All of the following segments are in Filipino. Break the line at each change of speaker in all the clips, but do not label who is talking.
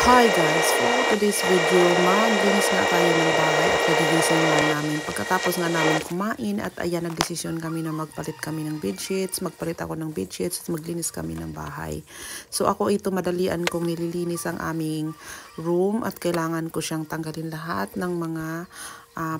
Hi guys, for today's video, maglinis nga tayo ng bahay at nagigising lang namin. Pagkatapos nga namin kumain at ayan, nagdesisyon kami na magpalit kami ng bedsheets, magpalit ako ng bedsheets at maglinis kami ng bahay. So ako ito, madalian kong nililinis ang aming room at kailangan ko siyang tanggalin lahat ng mga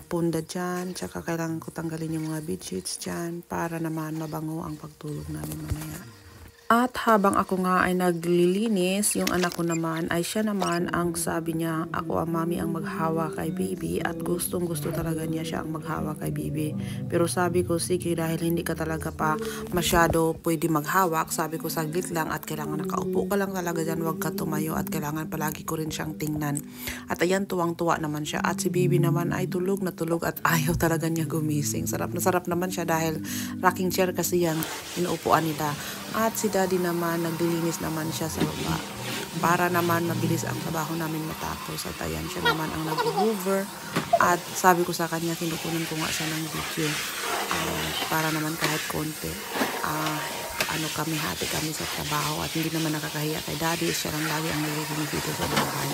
punda dyan. Tsaka kailangan ko tanggalin yung mga bedsheets dyan para naman mabango ang pagtulog namin mamaya. At habang ako nga ay naglilinis, yung anak ko naman ay siya naman ang sabi niya, ako ang mami ang maghawa kay baby at gustong gusto talaga niya siya ang maghawa kay baby. Pero sabi ko, sige, dahil hindi ka talaga pa masyado pwede maghawak, sabi ko saglit lang at kailangan nakaupo ka lang talaga dyan, huwag ka tumayo at kailangan palagi ko rin siyang tingnan. At ayan, tuwang-tuwa naman siya at si baby naman ay tulog na tulog at ayaw talaga niya gumising. Sarap na sarap naman siya dahil rocking chair kasi yung inuupuan nila. At si daddy naman, naglilinis naman siya sa baba para naman mabilis ang trabaho namin matapos. At ayan, siya naman ang nag-hoover. At sabi ko sa kanya, kinukunan ko nga siya ng video para naman kahit konti. Hati kami sa trabaho at hindi naman nakakahiya kay daddy. Siya lang lagi ang naglilinis dito sa bahay.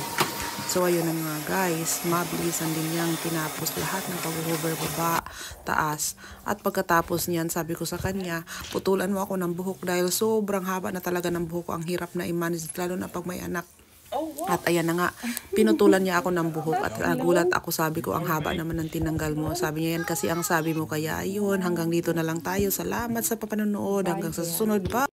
So ayun na nga guys, mabilisan din niyang tinapos lahat ng pag-hoover baba, taas. At pagkatapos niyan, sabi ko sa kanya, putulan mo ako ng buhok dahil sobrang haba na talaga ng buhok ko. Ang hirap na i-manage, lalo na pag may anak. At ayan na nga, pinutulan niya ako ng buhok at nagulat ako, sabi ko, ang haba naman ng tinanggal mo. Sabi niya, yan kasi ang sabi mo, kaya ayun, hanggang dito na lang tayo. Salamat sa papanonood, hanggang sa susunod. Bye!